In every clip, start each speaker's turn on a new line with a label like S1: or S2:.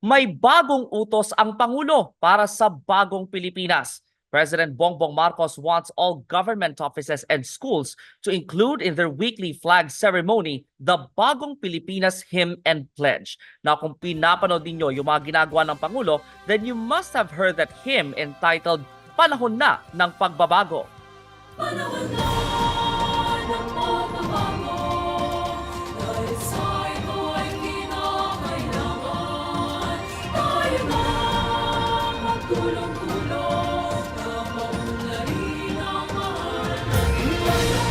S1: May bagong utos ang Pangulo para sa bagong Pilipinas. President Bongbong Marcos wants all government offices and schools to include in their weekly flag ceremony the Bagong Pilipinas Hymn and Pledge. Now kung pinapanood ninyo yung mga ginagawa ng Pangulo, then you must have heard that hymn entitled Panahon na ng Pagbabago.
S2: Panahon na ng pagbabago, dahil sa ito'y kinakailangan. Tayo na magtulong-tulong na maunlarin ang mahal nating bayan.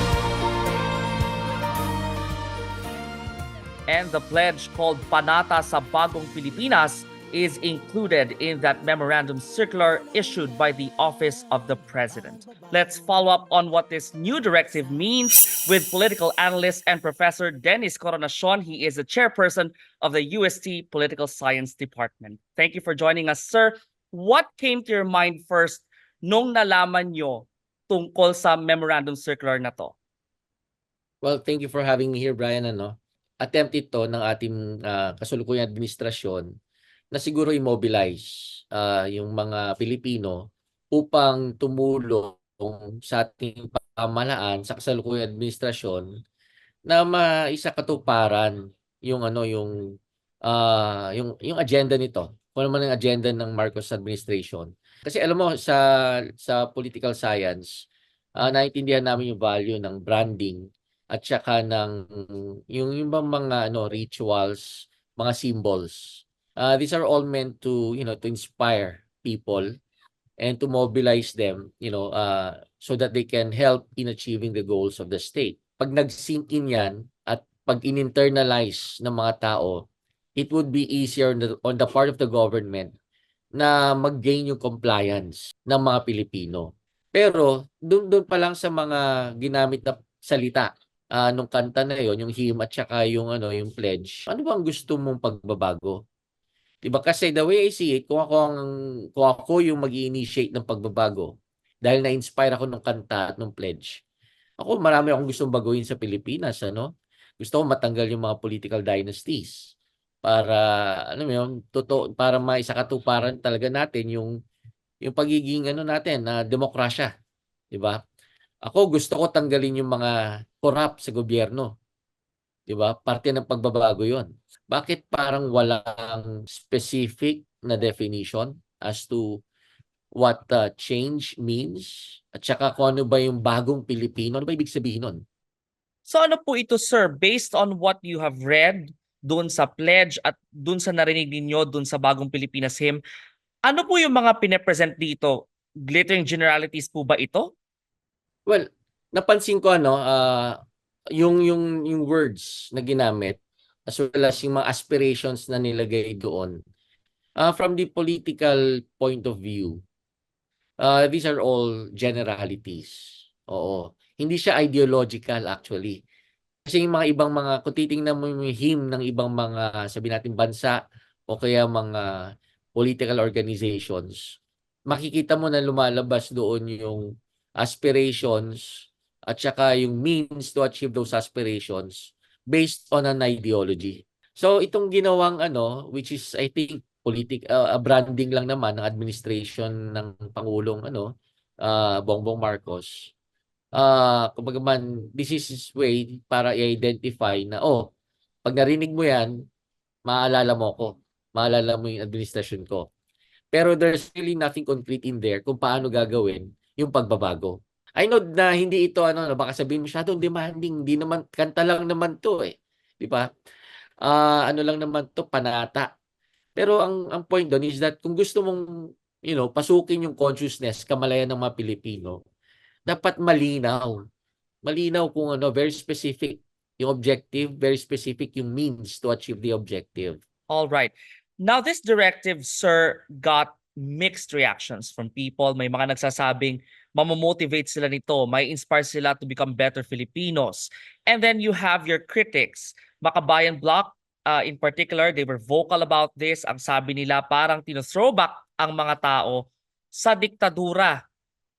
S1: And the pledge called Panata sa Bagong Pilipinas is included in that memorandum circular issued by the Office of the President. Let's follow up on what this new directive means with political analyst and Professor Dennis Coronacion. He is the chairperson of the UST Political Science Department. Thank you for joining us, sir. What came to your mind first nung nalaman nyo tungkol sa memorandum circular na to?
S3: Well, thank you for having me here, Brian. Attempt ito ng ating kasulukuyang administrasyon na siguro i-mobilize yung mga Pilipino upang tumulong sa ating pamahalaan sa kasalukuyang administrasyon na maisakatuparan yung yung agenda nito. Kung ano man ang agenda ng Marcos administration. Kasi alam mo sa political science, naiintindihan namin yung value ng branding at saka ng yung mga rituals, mga symbols. These are all meant to to inspire people and to mobilize them so that they can help in achieving the goals of the state. Pag nag-sink in yan at pag in-internalize ng mga tao, it would be easier on the part of the government na mag-gain yung compliance ng mga Pilipino. Pero doon pa lang sa mga ginamit na salita nung kanta na yon, yung hymn at saka yung pledge. Ano bang gusto mong pagbabago? Diba? Kasi the way I see it, kung ako yung mag-i-initiate ng pagbabago dahil na-inspire ako ng kanta at ng pledge. Ako, marami akong gustong baguhin sa Pilipinas, Gusto ko matanggal yung mga political dynasties para para maisakatuparan talaga natin yung pagiging natin na demokrasya, 'di ba? Ako gusto ko tanggalin yung mga corrupt sa gobyerno. 'Di ba? Parte ng pagbabago 'yon. Bakit parang walang specific na definition as to what change means? At saka kung ano ba yung bagong Pilipino? Ano ba ibig sabihin nun?
S1: So ano po ito, sir, based on what you have read doon sa pledge at doon sa narinig ninyo doon sa Bagong Pilipinas Hymn, ano po yung mga pine-present dito? Glittering generalities po ba ito?
S3: Well, napansin ko yung words na ginamit as well as yung mga aspirations na nilagay doon. From the political point of view, these are all generalities. Oo. Hindi siya ideological actually. Kasi yung mga ibang kung titingnan mo yung hymn ng ibang mga, sabi natin, bansa o kaya mga political organizations, makikita mo na lumalabas doon yung aspirations at saka yung means to achieve those aspirations based on an ideology. So itong ginawang which is I think branding lang naman ng administration ng Pangulong Bongbong Marcos. Kumbaga man, this is his way para i-identify na pag narinig mo yan, maalala mo ko, maalala mo yung administration ko. Pero there's really nothing concrete in there kung paano gagawin yung pagbabago. I know na hindi ito baka sabihin masyadong demanding, hindi naman kanta lang naman to di ba? Ano lang naman to, panata. Pero ang point doon is that kung gusto mong pasukin yung consciousness, kamalayan ng mga Pilipino, dapat malinaw. Malinaw kung very specific yung objective, very specific yung means to achieve the objective.
S1: All right. Now this directive, sir, got mixed reactions from people. May mga nagsasabing mamomotivate sila nito, may inspire sila to become better Filipinos. And then you have your critics. Makabayan Bloc, in particular, they were vocal about this. Ang sabi nila parang tino-throwback ang mga tao sa diktadura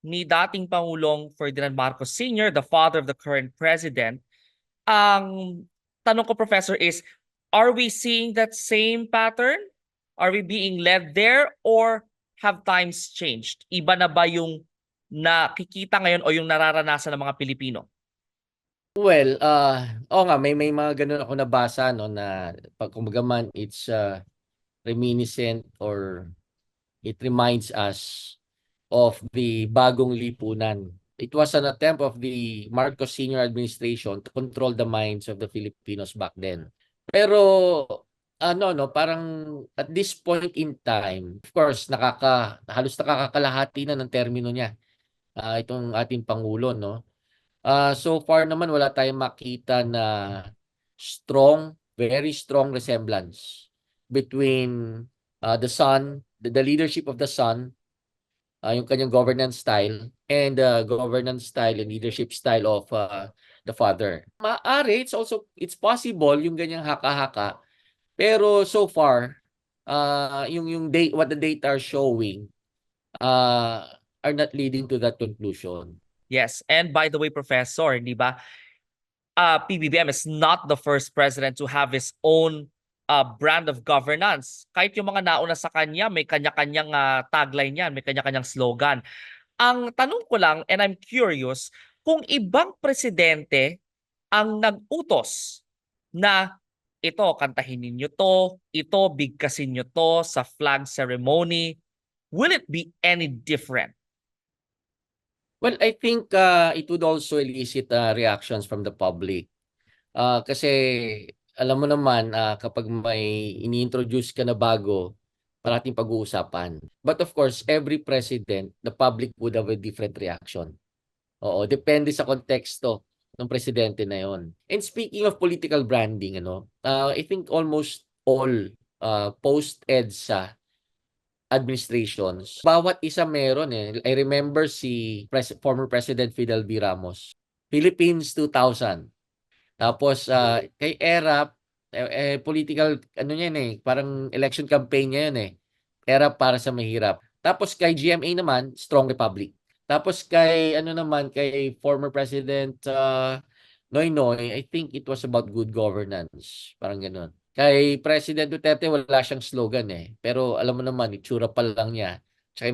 S1: ni dating Pangulong Ferdinand Marcos Sr., the father of the current president. Ang tanong ko, Professor, is, are we seeing that same pattern Are we being led there or have times changed? Iba na ba yung nakikita ngayon o yung nararanasan ng mga Pilipino?
S3: Well, oo nga, may mga ganun ako nabasa, no, na pag kumbaga man, it's reminiscent or it reminds us of the bagong lipunan. It was an attempt of the Marcos Senior administration to control the minds of the Filipinos back then. Pero ano, no, parang at this point in time, of course, halos nakakakalahati na ng termino niya, itong ating Pangulo, no. So far naman wala tayong makita na very strong resemblance between the son, the leadership of the son, yung kanyang governance style, and governance style and leadership style of the father. Maaari, it's possible yung ganyang haka-haka, pero so far, what the data are showing are not leading to that conclusion.
S1: Yes, and by the way, Professor, di ba, PBBM is not the first president to have his own brand of governance. Kahit yung mga nauna sa kanya, may kanya-kanyang tagline yan, may kanya-kanyang slogan. Ang tanong ko lang, and I'm curious, kung ibang presidente ang nag-utos na ito, kantahin ninyo to, ito, bigkasin nyo to sa flag ceremony, will it be any different?
S3: Well, I think it would also elicit reactions from the public. Kasi alam mo naman, kapag may ini-introduce ka na bago, parating pag-uusapan. But of course, every president, the public would have a different reaction. Oo, depende sa konteksto ng presidente na yon. And speaking of political branding, I think almost all post-EDSA administrations, bawat isa meron eh. I remember si former President Fidel V. Ramos, Philippines 2000. Tapos kay ERAP, political ano yan eh, parang election campaign niya yun eh. ERAP para sa mahirap. Tapos kay GMA naman, Strong Republic. Tapos kay kay former President Noynoy, I think it was about good governance. Parang ganoon. Kay President Duterte, wala siyang slogan eh. Pero alam mo naman, itsura pa lang niya. Tsaka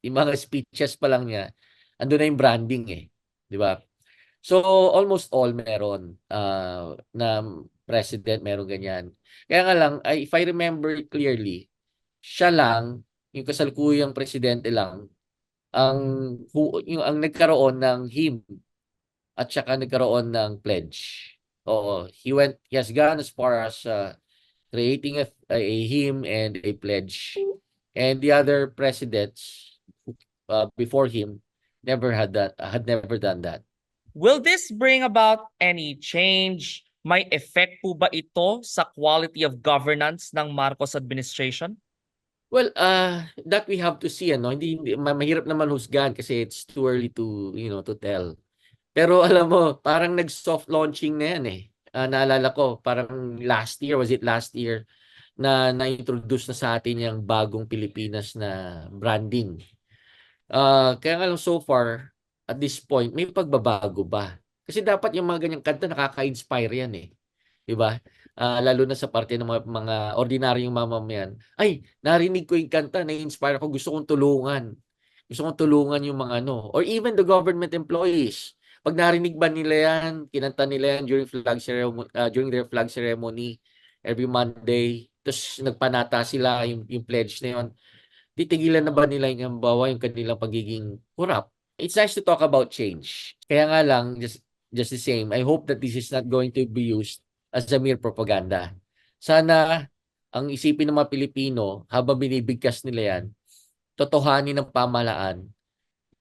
S3: yung mga speeches pa lang niya, andun na yung branding eh. Di ba? So, almost all meron na president, meron ganyan. Kaya nga lang, if I remember clearly, siya lang, yung kasalukuyang presidente lang, ang nagkaroon ng hymn at saka nagkaroon ng pledge. Oo, he has gone as far as creating a hymn and a pledge. And the other presidents before him had never done that.
S1: Will this bring about any change? May effect po ba ito sa quality of governance ng Marcos administration?
S3: Well, that we have to see, Hindi mahirap naman husgahan kasi it's too early to, to tell. Pero alam mo, parang nag-soft launching na yan eh. Naalala ko, parang last year, na na-introduce na sa atin yung bagong Pilipinas na branding. Kaya nga lang so far, at this point, may pagbabago ba? Kasi dapat yung mga ganyang kanta nakaka-inspire yan eh. Diba? Lalo na sa parte ng mga ordinaryong mamamayan. Ay, narinig ko yung kanta, na-inspire ako, gusto kong tulungan. Gusto kong tulungan yung mga or even the government employees. Pag narinig ba nila yan, kinanta nila yan during their flag ceremony every Monday, tapos nagpanata sila yung pledge na yun, titigilan na ba nila yung kanilang pagiging corrupt? It's nice to talk about change. Kaya nga lang, just the same, I hope that this is not going to be used as a mere propaganda. Sana ang isipin ng mga Pilipino, habang binibigkas nila yan, totohanin ng pamahalaan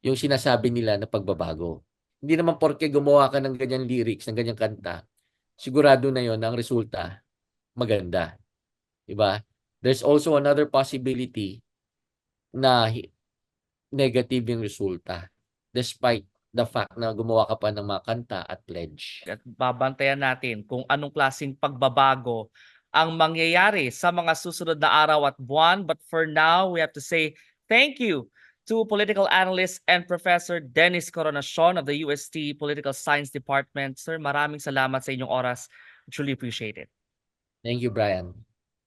S3: yung sinasabi nila na pagbabago. Hindi naman porke gumawa ka ng ganyang lyrics, ng ganyang kanta, sigurado na yon ang resulta maganda. Diba? There's also another possibility na negative yung resulta despite the fact na gumawa ka pa ng mga kanta at pledge.
S1: At babantayan natin kung anong klaseng pagbabago ang mangyayari sa mga susunod na araw at buwan. But for now, we have to say thank you to political analyst and Professor Dennis Coronacion of the UST Political Science Department. Sir, maraming salamat sa inyong oras. Truly appreciate it.
S3: Thank you, Brian.